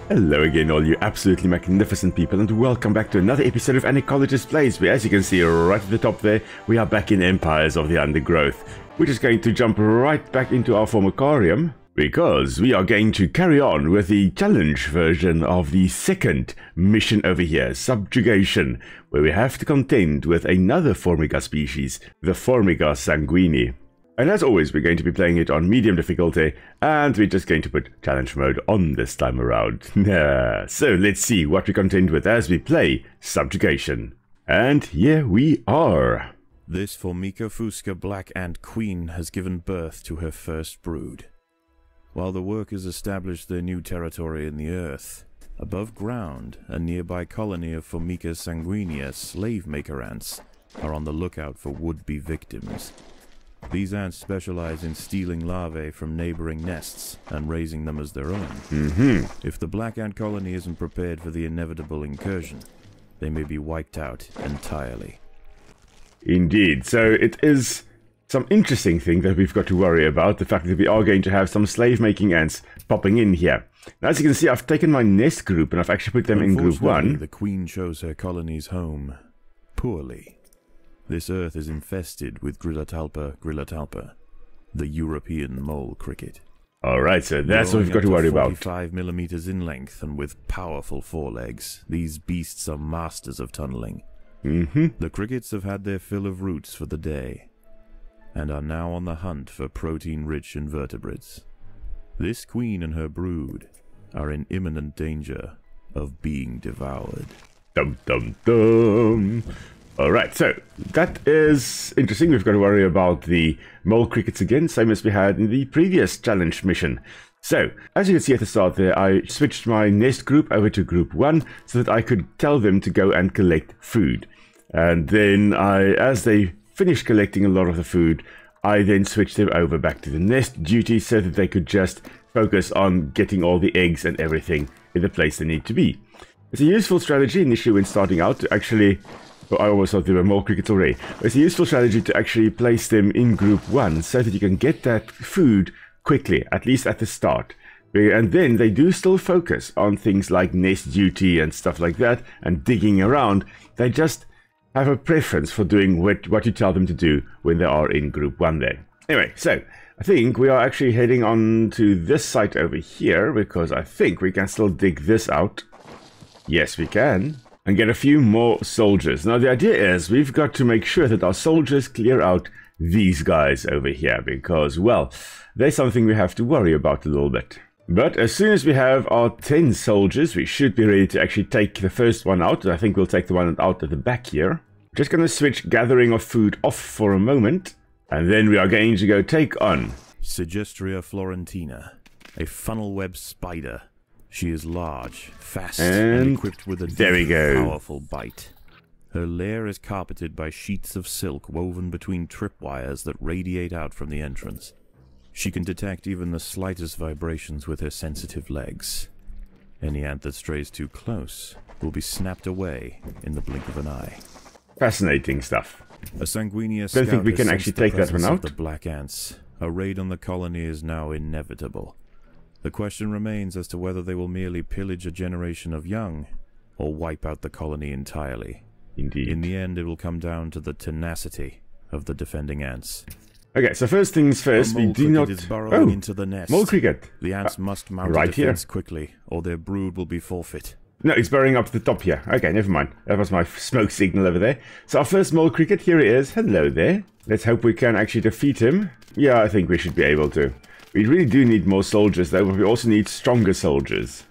Hello again, all you absolutely magnificent people, and welcome back to another episode of An Ecologist Plays, where, as you can see right at the top there, we are back in Empires of the Undergrowth. We're just going to jump right back into our formicarium, because we are going to carry on with the challenge version of the second mission over here, Subjugation, where we have to contend with another Formiga species, the Formas Andia. And as always, we're going to be playing it on medium difficulty, and we're just going to put challenge mode on this time around. So let's see what we contend with as we play Subjugation. And here we are. This Formica Fusca Black Ant Queen has given birth to her first brood. While the workers establish their new territory in the earth, above ground, a nearby colony of Formica Sanguinea Slavemaker ants are on the lookout for would-be victims. These ants specialize in stealing larvae from neighboring nests and raising them as their own. If the black ant colony isn't prepared for the inevitable incursion, they may be wiped out entirely. Indeed, so it is some interesting thing that we've got to worry about, the fact that we are going to have some slave-making ants popping in here. Now, as you can see, I've taken my nest group and I've actually put them in group 1. The queen chose her colony's home poorly. This earth is infested with Grillotalpa, the European mole cricket. Alright, so that's what we've got to worry about. 45 millimeters in length and with powerful forelegs, these beasts are masters of tunneling. The crickets have had their fill of roots for the day, and are now on the hunt for protein-rich invertebrates. This queen and her brood are in imminent danger of being devoured. Dum dum dum. Alright, so that is interesting. We've got to worry about the mole crickets again, same as we had in the previous challenge mission. So, as you can see at the start there, I switched my nest group over to group 1 so that I could tell them to go and collect food. And then as they finished collecting a lot of the food, I then switched them over back to the nest duty so that they could just focus on getting all the eggs and everything in the place they need to be. It's a useful strategy initially when starting out to actually... Well, I always thought there were more crickets already. It's a useful strategy to actually place them in group 1 so that you can get that food quickly, at least at the start. And then they do still focus on things like nest duty and stuff like that and digging around. They just have a preference for doing what you tell them to do when they are in group 1 there. Anyway, so I think we are actually heading on to this site over here because I think we can still dig this out. Yes, we can. And get a few more soldiers. Now the idea is we've got to make sure that our soldiers clear out these guys over here because, well, there's something we have to worry about a little bit. But as soon as we have our 10 soldiers, we should be ready to actually take the first one out. I think we'll take the one out at the back here. Just going to switch gathering of food off for a moment. And then we are going to go take on Sigestria florentina, a funnel web spider. She is large, fast, and equipped with a powerful bite. Her lair is carpeted by sheets of silk woven between tripwires that radiate out from the entrance. She can detect even the slightest vibrations with her sensitive legs. Any ant that strays too close will be snapped away in the blink of an eye. Fascinating stuff. A Sanguinea Don't think we can actually take that one out. The black ants. A raid on the colony is now inevitable. The question remains as to whether they will merely pillage a generation of young, or wipe out the colony entirely. Indeed. In the end, it will come down to the tenacity of the defending ants. Okay, so first things first, we do not... Into the nest. Mole cricket! The ants must mount right a defense quickly, or their brood will be forfeit. No, it's burrowing up to the top here. Okay, never mind. That was my smoke signal over there. So our first mole cricket, here he is. Hello there. Let's hope we can actually defeat him. Yeah, I think we should be able to. We really do need more soldiers though, but we also need stronger soldiers.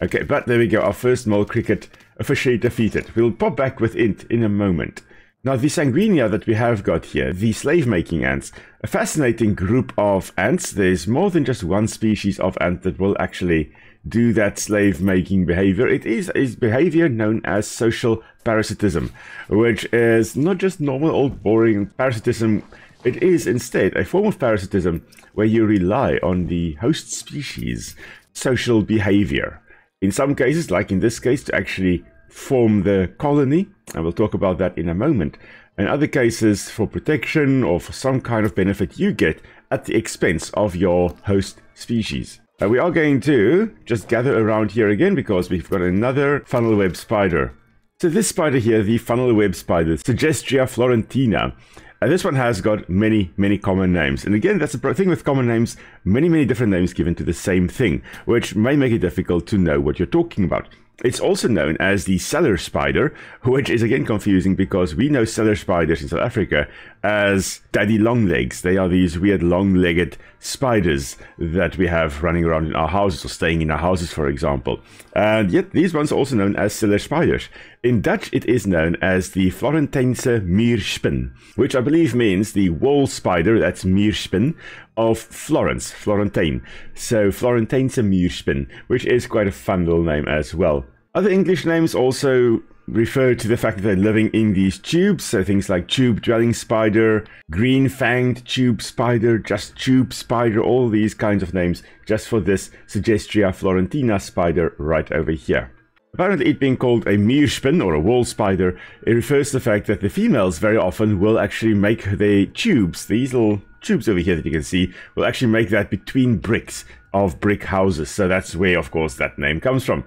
Okay, but there we go, our first mole cricket officially defeated. We'll pop back with it in a moment. Now the Sanguinea that we have got here, the slave-making ants, a fascinating group of ants. There's more than just one species of ant that will actually do that slave-making behavior. It is a behavior known as social parasitism, which is not just normal old boring parasitism. It is instead a form of parasitism where you rely on the host species' social behavior. In some cases, like in this case, to actually form the colony, and we'll talk about that in a moment. In other cases, for protection or for some kind of benefit you get at the expense of your host species. We are going to just gather around here again because we've got another funnel web spider. So this spider here, the funnel web spider, Subjugation florentina. This one has got many, many common names. And again, that's the thing with common names, many different names given to the same thing, which may make it difficult to know what you're talking about. It's also known as the cellar spider, which is again confusing because we know cellar spiders in South Africa as daddy longlegs. They are these weird long-legged spiders that we have running around in our houses or staying in our houses, for example. And yet these ones are also known as cellar spiders. In Dutch, it is known as the Florentijnse muurspin, which I believe means the wall spider, that's muurspin, of Florence, Florentine. So Florentijnse muurspin, which is quite a fun little name as well. Other English names also refer to the fact that they're living in these tubes, so things like tube dwelling spider, green-fanged tube spider, just tube spider, all these kinds of names just for this Subjugation florentina spider right over here. Apparently it being called a muurspin or a wall spider, it refers to the fact that the females very often will actually make their tubes, these little tubes over here that you can see, will actually make that between bricks of brick houses. So that's where, of course, that name comes from.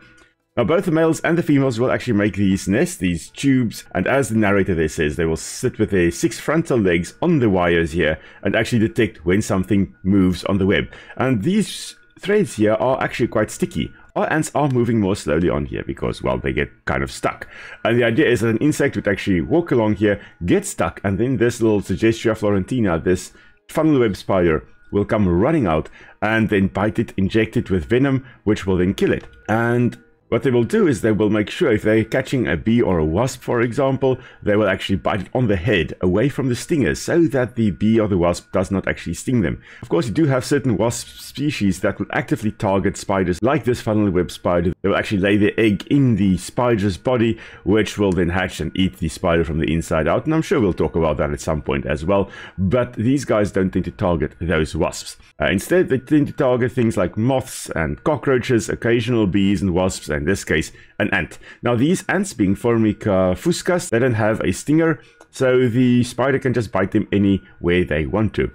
Now, both the males and the females will actually make these nests, these tubes, and as the narrator there says, they will sit with their 6 frontal legs on the wires here and actually detect when something moves on the web. And these threads here are actually quite sticky. Our ants are moving more slowly on here because, well, they get kind of stuck. And the idea is that an insect would actually walk along here, get stuck, and then this little Subjugation florentina, this funnel web spider, will come running out and then bite it, inject it with venom, which will then kill it. And what they will do is they will make sure if they're catching a bee or a wasp, for example, they will actually bite it on the head away from the stingers so that the bee or the wasp does not actually sting them. Of course, you do have certain wasp species that will actively target spiders, like this funnel web spider. They will actually lay their egg in the spider's body, which will then hatch and eat the spider from the inside out. And I'm sure we'll talk about that at some point as well. But these guys don't tend to target those wasps. Instead, they tend to target things like moths and cockroaches, occasional bees and wasps, and in this case, an ant. Now, these ants, being Formica fuscas, they don't have a stinger, so the spider can just bite them anywhere they want to.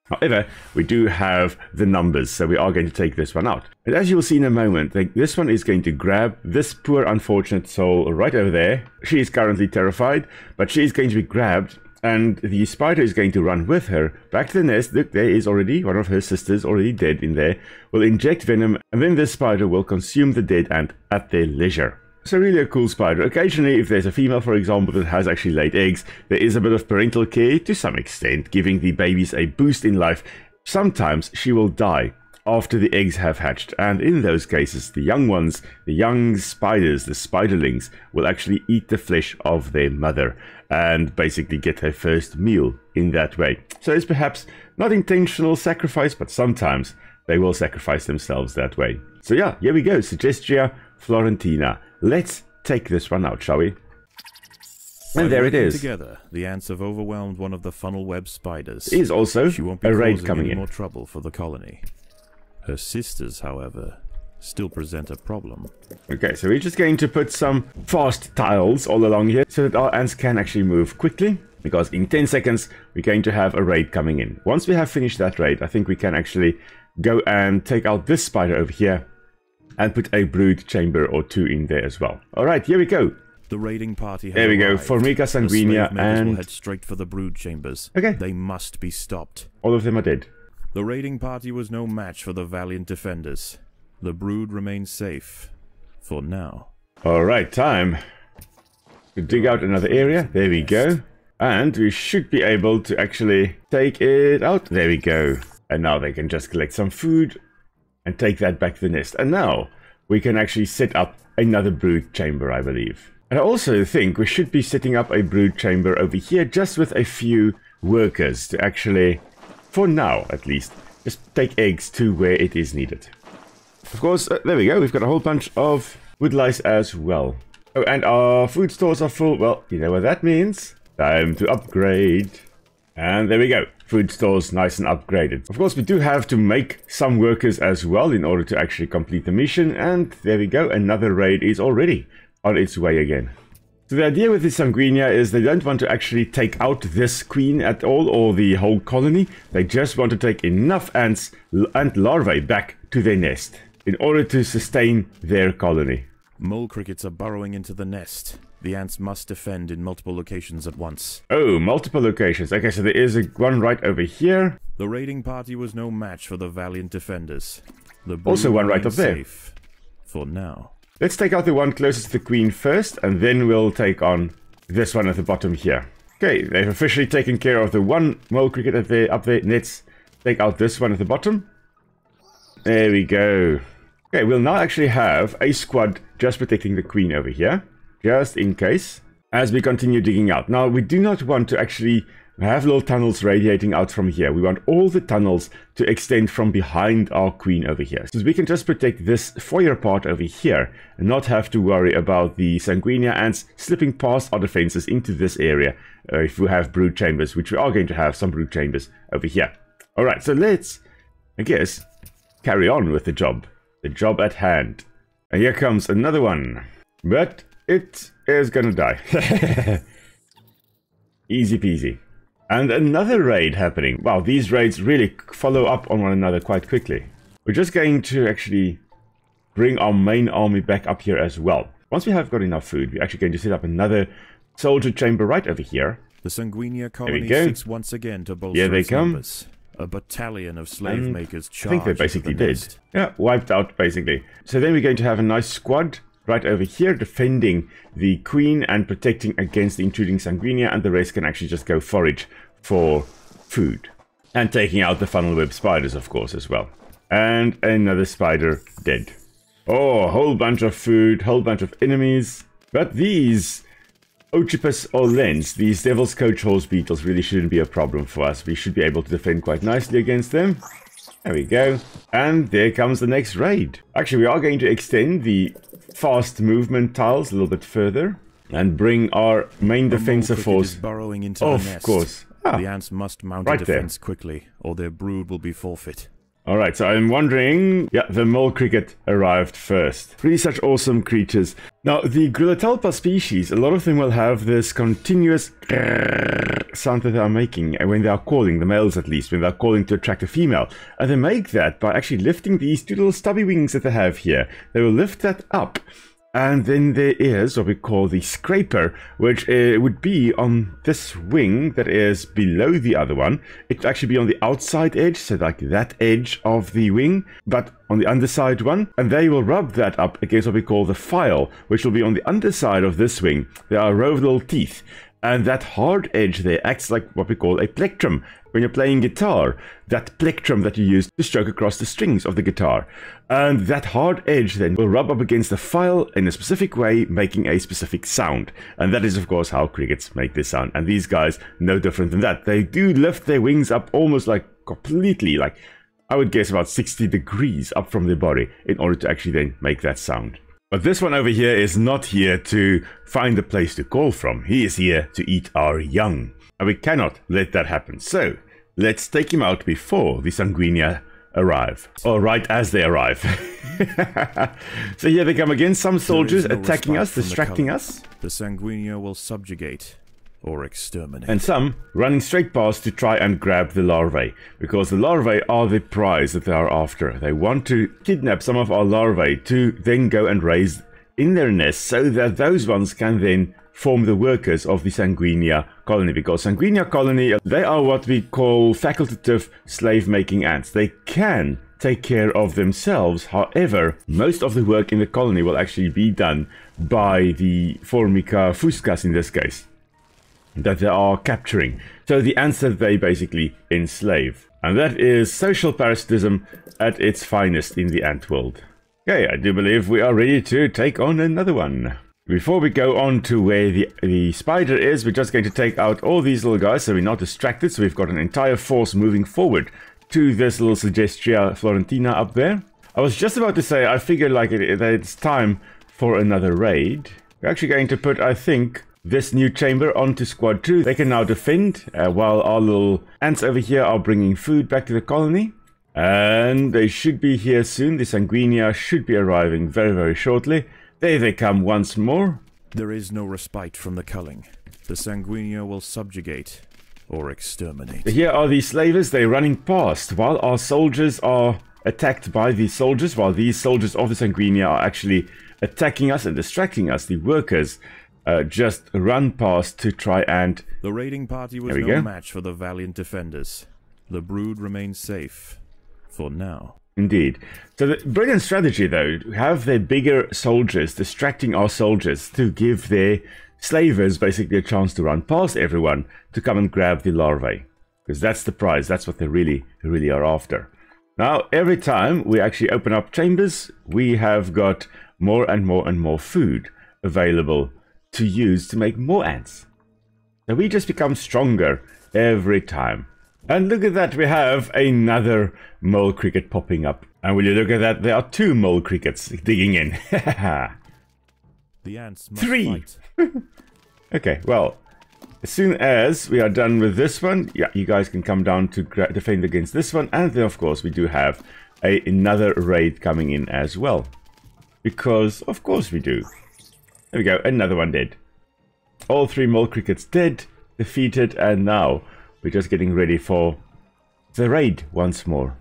However, we do have the numbers, so we are going to take this one out. And as you will see in a moment, this one is going to grab this poor unfortunate soul right over there. She is currently terrified, but she is going to be grabbed, and the spider is going to run with her back to the nest. Look, there is already one of her sisters already dead in there. Will inject venom, and then this spider will consume the dead ant at their leisure. So really a cool spider. Occasionally, if there's a female, for example, that has actually laid eggs, there is a bit of parental care to some extent, giving the babies a boost in life. Sometimes she will die after the eggs have hatched, and in those cases, the young ones, the young spiders, the spiderlings, will actually eat the flesh of their mother and basically get her first meal in that way. So it's perhaps not intentional sacrifice, but sometimes they will sacrifice themselves that way. So yeah, here we go, Subjugation florentina. Let's take this one out, shall we? And there it is. Together, the ants have overwhelmed one of the funnel web spiders. There is also she won't be a raid causing coming any in. more trouble for the colony. Her sisters, however, still present a problem. Okay, so we're just going to put some fast tiles all along here so that our ants can actually move quickly, because in 10 seconds we're going to have a raid coming in. Once we have finished that raid, I think we can actually go and take out this spider over here and put a brood chamber or 2 in there as well. Alright, here we go. The raiding party has There we go, arrived. Formica sanguinea, the Slavemakers and will head straight for the brood chambers. Okay. They must be stopped. All of them are dead. The raiding party was no match for the valiant defenders. The brood remains safe. For now. Alright, time to dig out another area. There we go. And we should be able to actually take it out. There we go. And now they can just collect some food and take that back to the nest. And now we can actually set up another brood chamber, I believe. And I also think we should be setting up a brood chamber over here just with a few workers to actually, for now at least, just take eggs to where it is needed. Of course, there we go. We've got a whole bunch of wood lice as well. Oh, and our food stores are full. Well, you know what that means. Time to upgrade. And there we go. Food stores nice and upgraded. Of course, we do have to make some workers as well in order to actually complete the mission. And there we go. Another raid is already on its way again. So the idea with this sanguinea is they don't want to actually take out this queen at all, or the whole colony. They just want to take enough ants and larvae back to their nest in order to sustain their colony. Mole crickets are burrowing into the nest. The ants must defend in multiple locations at once. Oh, multiple locations. Okay, so there is one right over here. The raiding party was no match for the valiant defenders. The Also one right up there. Safe for now. Let's take out the one closest to the queen first, and then we'll take on this one at the bottom here. Okay, they've officially taken care of the one mole cricket up there. Let's take out this one at the bottom. There we go. Okay, we'll now actually have a squad just protecting the queen over here, just in case, as we continue digging out. Now, we do not want to actually have little tunnels radiating out from here. We want all the tunnels to extend from behind our queen over here. So we can just protect this foyer part over here and not have to worry about the sanguinea ants slipping past our defenses into this area if we have brood chambers, which we are going to have some brood chambers over here. Alright, so let's, I guess, carry on with the job at hand. And here comes another one, but it is gonna die. Easy peasy. And another raid happening. Wow, these raids really follow up on one another quite quickly. We're just going to actually bring our main army back up here as well. Once we have got enough food, we're actually going to set up another soldier chamber right over here. The Sanguinea colony seeks once again to bolster its numbers. A battalion of Slavemakers charged. I think they basically did. Yeah, wiped out basically. So then we're going to have a nice squad right over here defending the queen and protecting against the intruding sanguinea, and the rest can actually just go forage for food. And taking out the funnel web spiders, of course, as well. And another spider dead. Oh, a whole bunch of food, whole bunch of enemies. But these Ochipus or Lens, these Devil's Coach Horse Beetles, really shouldn't be a problem for us. We should be able to defend quite nicely against them. There we go. And there comes the next raid. Actually, we are going to extend the fast movement tiles a little bit further and bring our main defensive force burrowing into the nest. Of course. The ants must mount a defense quickly, or their brood will be forfeit. Alright, so I'm wondering... Yeah, the mole cricket arrived first. Really such awesome creatures. Now, the Grilletalpa species, a lot of them will have this continuous sound that they are making when they are calling, the males at least, when they are calling to attract a female. And they make that by actually lifting these two little stubby wings that they have here. They will lift that up. And then there is what we call the scraper, which would be on this wing that is below the other one. It would actually be on the outside edge, so like that edge of the wing, but on the underside one. And they will rub that up against what we call the file, which will be on the underside of this wing. There are a row of little teeth. And that hard edge there acts like what we call a plectrum. When you're playing guitar, that plectrum that you use to stroke across the strings of the guitar. And that hard edge then will rub up against the file in a specific way, making a specific sound. And that is, of course, how crickets make this sound. And these guys, no different than that. They do lift their wings up almost like completely, like I would guess about 60 degrees up from their body in order to actually then make that sound. But this one over here is not here to find a place to call from. He is here to eat our young. And we cannot let that happen. So, let's take him out before the sanguinea arrive. Or right as they arrive. So here they come again. Some soldiers attacking us, distracting us. The sanguinea will subjugate or exterminate. And some running straight past to try and grab the larvae. Because the larvae are the prize that they are after. They want to kidnap some of our larvae to then go and raise in their nests so that those ones can then form the workers of the sanguinea colony. Because sanguinea colony, they are what we call facultative slave-making ants. They can take care of themselves. However, most of the work in the colony will actually be done by the Formica fuscas in this case, that they are capturing. So the ants that they basically enslave. And that is social parasitism at its finest in the ant world. Okay, I do believe we are ready to take on another one. Before we go on to where the spider is, we're just going to take out all these little guys so we're not distracted. So we've got an entire force moving forward to this little Sugestia Florentina up there. I was just about to say, I figured like that it's time for another raid. We're actually going to put, I think, this new chamber onto Squad 2. They can now defend while our little ants over here are bringing food back to the colony. And they should be here soon. The sanguinea should be arriving very, very shortly. There they come once more. There is no respite from the culling. The sanguinea will subjugate or exterminate. Here are the slavers. They're running past while our soldiers are attacked by these soldiers, while these soldiers of the Sanguinia are actually attacking us and distracting us. The workers just run past to try and... The raiding party was no match for the valiant defenders. The brood remains safe. For now. Indeed. So the brilliant strategy, though, to have their bigger soldiers distracting our soldiers to give their slavers basically a chance to run past everyone to come and grab the larvae. Because that's the prize. That's what they really are after. Now, every time we actually open up chambers, we have got more and more and more food available to use to make more ants. So we just become stronger every time. And look at that, we have another mole cricket popping up. And will you look at that, there are 2 mole crickets digging in. The ants must 3! fight. Okay, well, as soon as we are done with this one, yeah, you guys can come down to defend against this one. And then, of course, we do have another raid coming in as well. Because, of course we do. There we go, another one dead. All 3 mole crickets dead, defeated, and now we're just getting ready for the raid once more.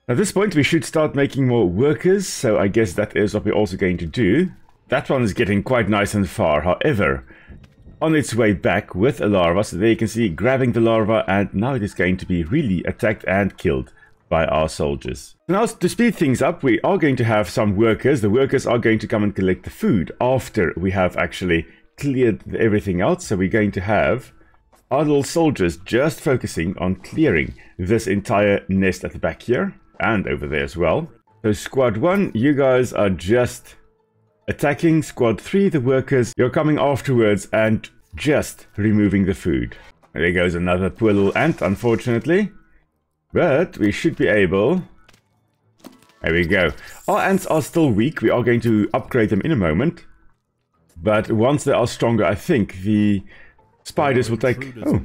At this point, we should start making more workers, so I guess that is what we're also going to do. That one is getting quite nice and far, however, on its way back with a larva, so there you can see grabbing the larva, and now it is going to be really attacked and killed by our soldiers. Now, to speed things up, we are going to have some workers. The workers are going to come and collect the food after we have actually cleared everything else, so we're going to have our little soldiers just focusing on clearing this entire nest at the back here and over there as well. So squad 1, you guys are just attacking. Squad 3, the workers, you're coming afterwards and just removing the food. There goes another poor little ant, unfortunately. But we should be able... There we go. Our ants are still weak. We are going to upgrade them in a moment. But once they are stronger, I think the spiders will take... Oh,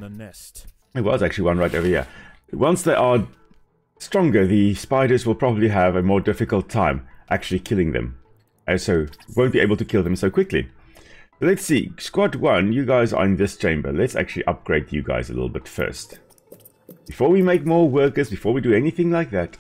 there was actually one right over here. Once they are stronger, the spiders will probably have a more difficult time actually killing them. So won't be able to kill them so quickly. Let's see. Squad 1, you guys are in this chamber. Let's actually upgrade you guys a little bit first. Before we make more workers, before we do anything like that,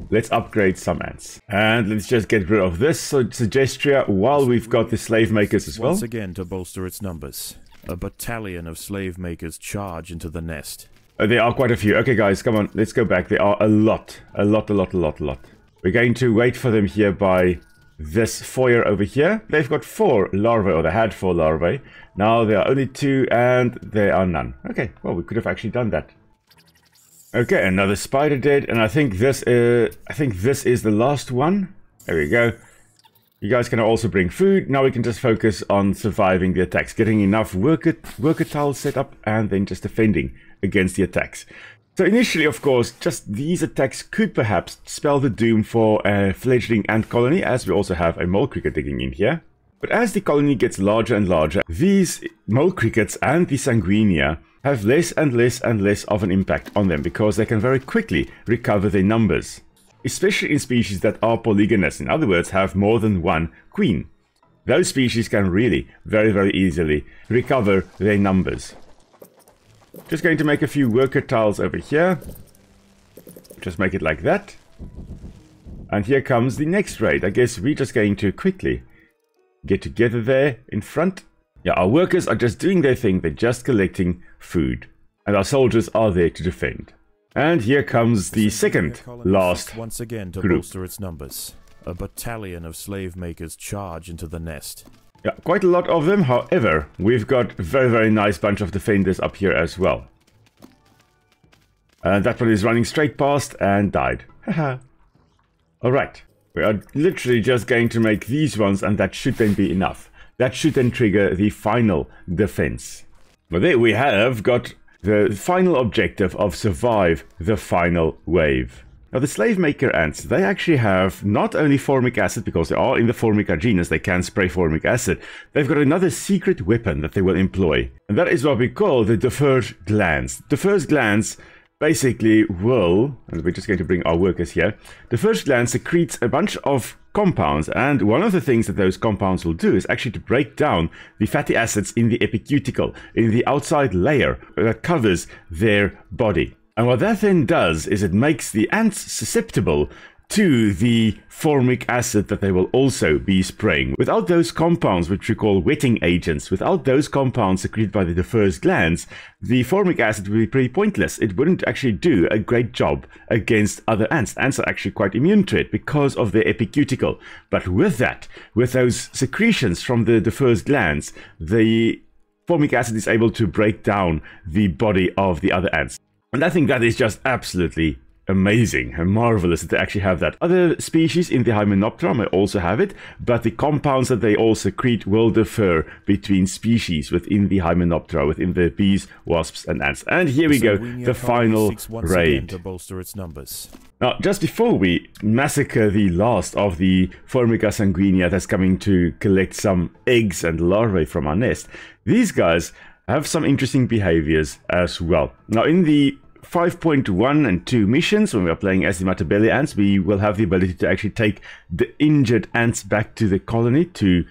let's upgrade some ants. And let's just get rid of this Suggestria while we've got the Slavemakers as well. Once again, to bolster its numbers, a battalion of Slavemakers charge into the nest. There are quite a few. Okay, guys, come on. Let's go back. There are a lot. We're going to wait for them here by this foyer over here. They've got 4 larvae, or they had 4 larvae. Now there are only 2, and there are none. Okay, well, we could have actually done that. Okay, another spider dead, and I think this is the last one. There we go. You guys can also bring food. Now we can just focus on surviving the attacks, getting enough worker tiles set up, and then just defending against the attacks. So initially, of course, just these attacks could perhaps spell the doom for a fledgling ant colony, as we also have a mole cricket digging in here. But as the colony gets larger and larger, these mole crickets and the Sanguinia have less and less and less of an impact on them, because they can very quickly recover their numbers. Especially in species that are polygamous, in other words, have more than one queen. Those species can really, very easily recover their numbers. Just going to make a few worker tiles over here. Just make it like that. And here comes the next raid. I guess we're just going to quickly get together there in front. Yeah, our workers are just doing their thing. They're just collecting food. And our soldiers are there to defend. And here comes the second last once again to group. Bolster its numbers. A battalion of Slavemakers charge into the nest. Yeah, quite a lot of them. However, we've got a very nice bunch of defenders up here as well. And that one is running straight past and died. Haha. Alright. We are literally just going to make these ones, and that should then be enough. That should then trigger the final defense. Well, there we have got the final objective of survive the final wave. Now, the Slavemaker ants, they actually have not only formic acid, because they are in the Formica genus, they can spray formic acid. They've got another secret weapon that they will employ. And that is what we call the differse glands. Differse glands basically will, and we're just going to bring our workers here, differse glands secretes a bunch of compounds, and one of the things that those compounds will do is actually to break down the fatty acids in the epicuticle, in the outside layer that covers their body. And what that then does is it makes the ants susceptible to the formic acid that they will also be spraying. Without those compounds, which we call wetting agents, without those compounds secreted by the diffuse glands, the formic acid would be pretty pointless. It wouldn't actually do a great job against other ants. Ants are actually quite immune to it because of their epicuticle. But with that, with those secretions from the diffuse glands, the formic acid is able to break down the body of the other ants. And I think that is just absolutely amazing and marvelous that they actually have that. Other species in the Hymenoptera may also have it, but the compounds that they all secrete will differ between species within the Hymenoptera, within the bees, wasps, and ants. And here we go, the final raid. To bolster its numbers. Now, just before we massacre the last of the Formica sanguinea that's coming to collect some eggs and larvae from our nest, these guys have some interesting behaviors as well. Now, in the 5.1 and 2 missions, when we are playing as the Matabele ants, we will have the ability to actually take the injured ants back to the colony to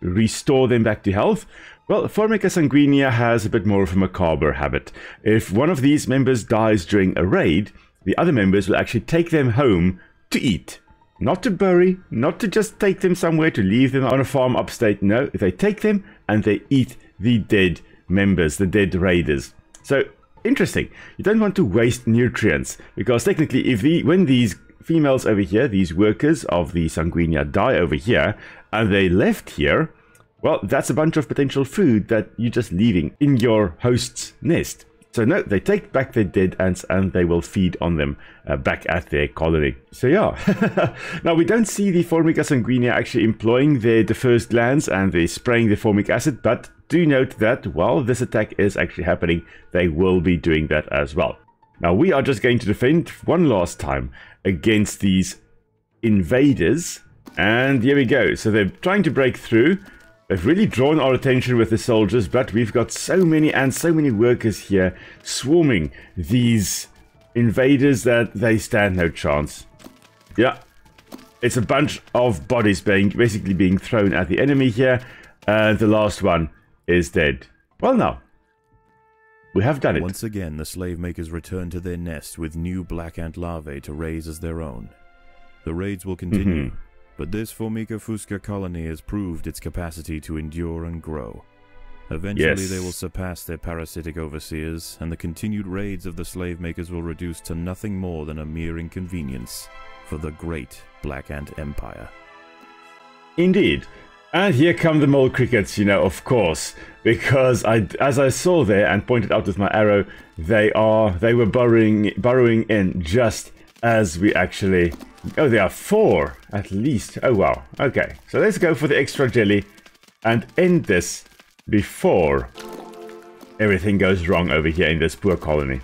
restore them back to health. Well, Formica sanguinea has a bit more of a macabre habit. If one of these members dies during a raid, the other members will actually take them home to eat. Not to bury, not to just take them somewhere to leave them on a farm upstate. No, they take them and they eat the dead members, the dead raiders. So, interesting. You don't want to waste nutrients, because technically when these females over here, these workers of the sanguinea, die over here and they left here, well, that's a bunch of potential food that you're just leaving in your host's nest. So no, they take back their dead ants and they will feed on them back at their colony. So yeah, now we don't see the Formica sanguinea actually employing their diffuse glands and they're spraying the formic acid, but do note that while this attack is actually happening, they will be doing that as well. Now we are just going to defend one last time against these invaders, and here we go. So they're trying to break through. They've really drawn our attention with the soldiers, but we've got so many ants, so many workers here swarming these invaders that they stand no chance. Yeah, it's a bunch of bodies basically being thrown at the enemy here, and the last one is dead. Well, now, we have done it. Once again, the Slavemakers return to their nest with new black ant larvae to raise as their own. The raids will continue. But this Formica fusca colony has proved its capacity to endure and grow. Eventually they will surpass their parasitic overseers, and the continued raids of the Slavemakers will reduce to nothing more than a mere inconvenience for the great Black Ant Empire. Indeed. And here come the mole crickets, you know, of course, because as I saw there and pointed out with my arrow, they were burrowing in just as we actually... Oh, there are 4 at least. Oh, wow. Okay, so let's go for the extra jelly and end this before everything goes wrong over here in this poor colony.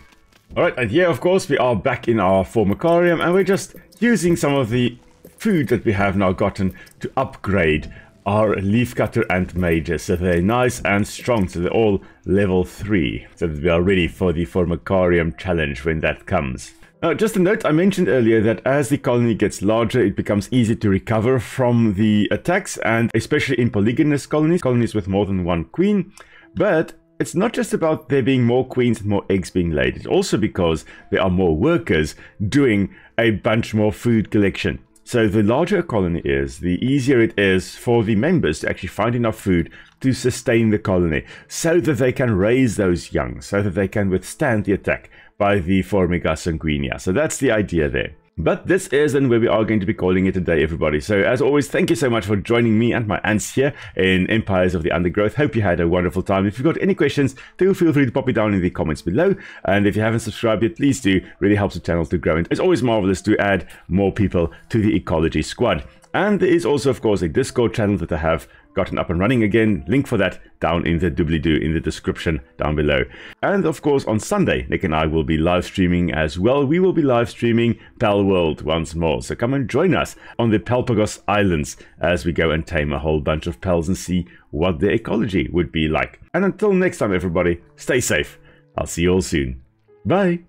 Alright, and here, of course, we are back in our formicarium, and we're just using some of the food that we have now gotten to upgrade our leafcutter ant mages, so they're nice and strong, so they're all level 3, so that we are ready for the formicarium challenge when that comes. Now, just a note, I mentioned earlier that as the colony gets larger, it becomes easy to recover from the attacks, and especially in polygynous colonies with more than one queen. But it's not just about there being more queens and more eggs being laid. It's also because there are more workers doing a bunch more food collection. So the larger a colony is, the easier it is for the members to actually find enough food to sustain the colony, so that they can raise those young, so that they can withstand the attack by the Formica sanguinea. So that's the idea there. But this is then where we are going to be calling it a day, everybody. So as always, thank you so much for joining me and my ants here in Empires of the Undergrowth. Hope you had a wonderful time. If you've got any questions, do feel free to pop it down in the comments below. And if you haven't subscribed yet, please do. Really helps the channel to grow. And it's always marvelous to add more people to the ecology squad. And there is also, of course, a Discord channel that I have gotten up and running again. Link for that down in the doobly-doo in the description down below. And of course, on Sunday, Nick and I will be live streaming as well. We will be live streaming Pal World once more. So come and join us on the Pelpagos Islands as we go and tame a whole bunch of pels and see what the ecology would be like. And until next time, everybody, stay safe. I'll see you all soon. Bye.